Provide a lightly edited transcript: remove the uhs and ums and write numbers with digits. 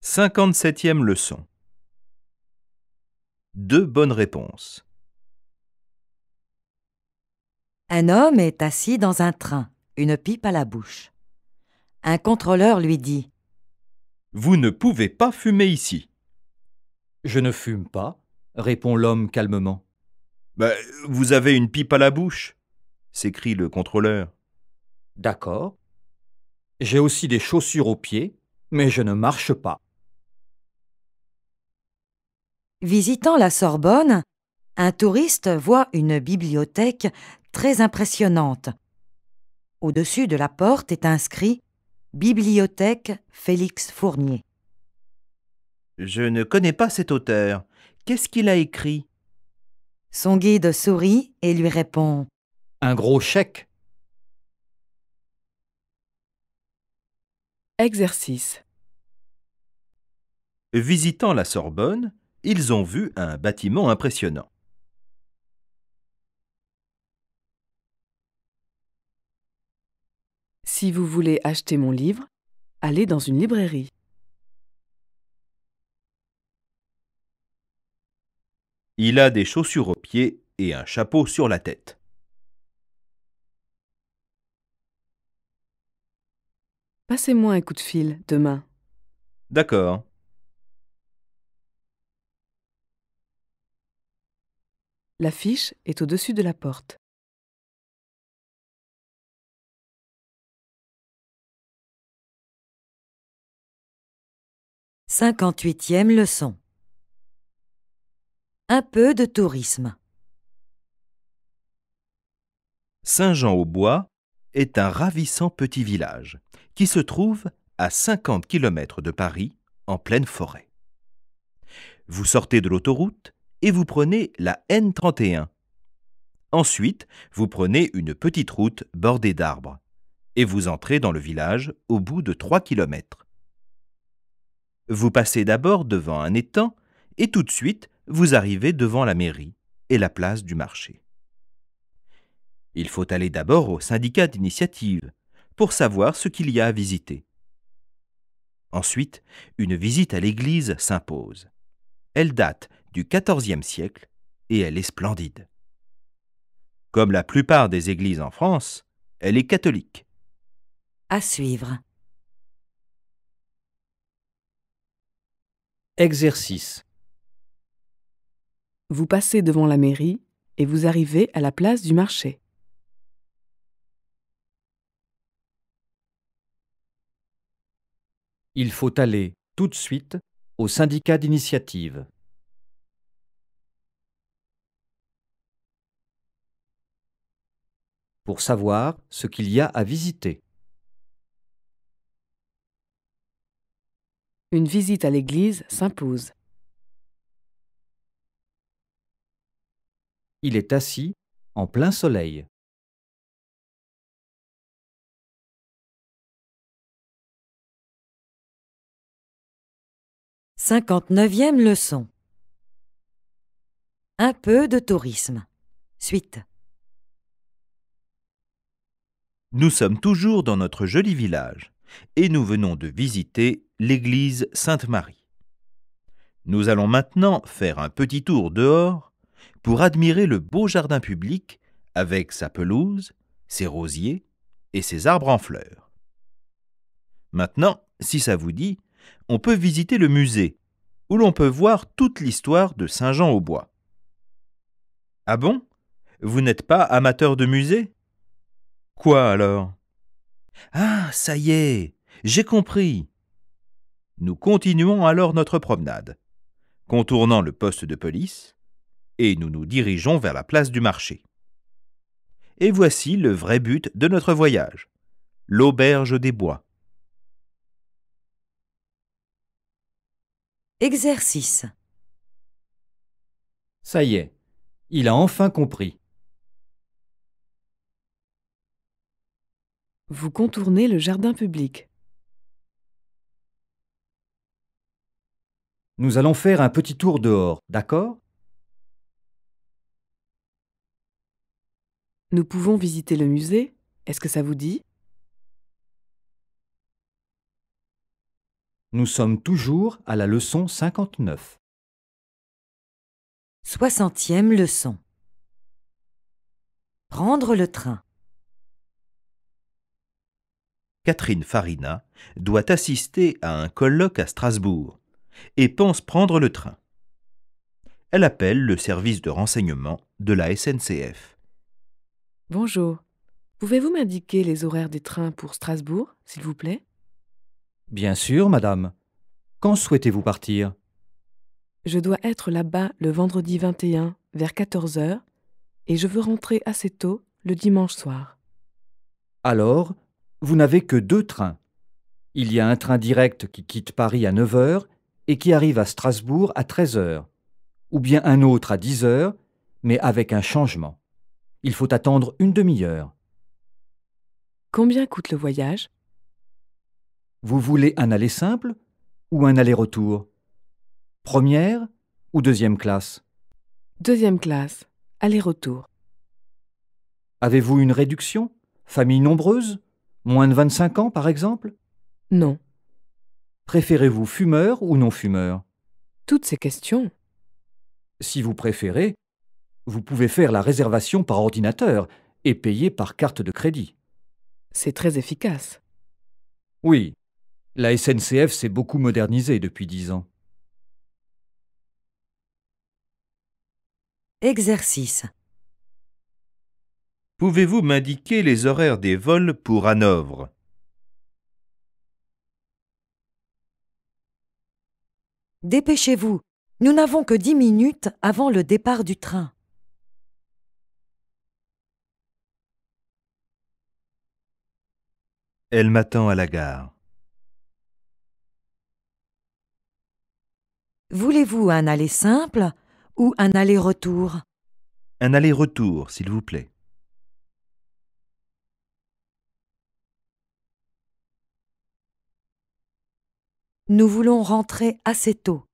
57e leçon. Deux bonnes réponses. Un homme est assis dans un train, une pipe à la bouche. Un contrôleur lui dit Vous ne pouvez pas fumer ici. Je ne fume pas, répond l'homme calmement. Vous avez une pipe à la bouche, s'écrie le contrôleur. D'accord. J'ai aussi des chaussures aux pieds, mais je ne marche pas. « Visitant la Sorbonne, un touriste voit une bibliothèque très impressionnante. Au-dessus de la porte est inscrit « Bibliothèque Félix Fournier ». Je ne connais pas cet auteur. Qu'est-ce qu'il a écrit? Son guide sourit et lui répond Un gros chèque. Exercice. Visitant la Sorbonne, ils ont vu un bâtiment impressionnant. Si vous voulez acheter mon livre, allez dans une librairie. Il a des chaussures aux pieds et un chapeau sur la tête. Passez-moi un coup de fil demain. D'accord. L'affiche est au-dessus de la porte. « 58e leçon. Un peu de tourisme. Saint-Jean-au-Bois est un ravissant petit village qui se trouve à 50 km de Paris, en pleine forêt. Vous sortez de l'autoroute et vous prenez la N31. Ensuite, vous prenez une petite route bordée d'arbres et vous entrez dans le village au bout de 3 km. Vous passez d'abord devant un étang et tout de suite, vous arrivez devant la mairie et la place du marché. Il faut aller d'abord au syndicat d'initiative pour savoir ce qu'il y a à visiter. Ensuite, une visite à l'église s'impose. Elle date du XIVe siècle et elle est splendide. Comme la plupart des églises en France, elle est catholique. À suivre. Exercice. Vous passez devant la mairie et vous arrivez à la place du marché. Il faut aller tout de suite au syndicat d'initiative. Pour savoir ce qu'il y a à visiter. Une visite à l'église s'impose. Il est assis en plein soleil. « 59e leçon. Un peu de tourisme. Suite. Nous sommes toujours dans notre joli village et nous venons de visiter l'église Sainte-Marie. Nous allons maintenant faire un petit tour dehors pour admirer le beau jardin public avec sa pelouse, ses rosiers et ses arbres en fleurs. Maintenant, si ça vous dit, on peut visiter le musée où l'on peut voir toute l'histoire de Saint-Jean-au-Bois. Ah bon? Vous n'êtes pas amateur de musée? Quoi alors? Ah, ça y est, j'ai compris. Nous continuons alors notre promenade, contournant le poste de police, et nous nous dirigeons vers la place du marché. Et voici le vrai but de notre voyage, l'auberge des Bois. Exercice. Ça y est, il a enfin compris. Vous contournez le jardin public. Nous allons faire un petit tour dehors, d'accord? Nous pouvons visiter le musée. Est-ce que ça vous dit? Nous sommes toujours à la leçon 59. 60e leçon. Prendre le train. Catherine Farina doit assister à un colloque à Strasbourg et pense prendre le train. Elle appelle le service de renseignement de la SNCF. Bonjour. Pouvez-vous m'indiquer les horaires des trains pour Strasbourg, s'il vous plaît? Bien sûr, madame. Quand souhaitez-vous partir? Je dois être là-bas le vendredi 21 vers 14 heures et je veux rentrer assez tôt le dimanche soir. Alors, vous n'avez que 2 trains. Il y a un train direct qui quitte Paris à 9 heures et qui arrive à Strasbourg à 13 heures, ou bien un autre à 10 heures, mais avec un changement. Il faut attendre une demi-heure. Combien coûte le voyage? Vous voulez un aller simple ou un aller-retour? Première ou deuxième classe? Deuxième classe, aller-retour. Avez-vous une réduction? Famille nombreuse? Moins de 25 ans, par exemple? Non. Préférez-vous fumeur ou non-fumeur? Toutes ces questions. Si vous préférez, vous pouvez faire la réservation par ordinateur et payer par carte de crédit. C'est très efficace. Oui, la SNCF s'est beaucoup modernisée depuis 10 ans. Exercice. Pouvez-vous m'indiquer les horaires des vols pour Hanovre? Dépêchez-vous. Nous n'avons que 10 minutes avant le départ du train. Elle m'attend à la gare. Voulez-vous un aller simple ou un aller-retour? Un aller-retour, s'il vous plaît. Nous voulons rentrer assez tôt.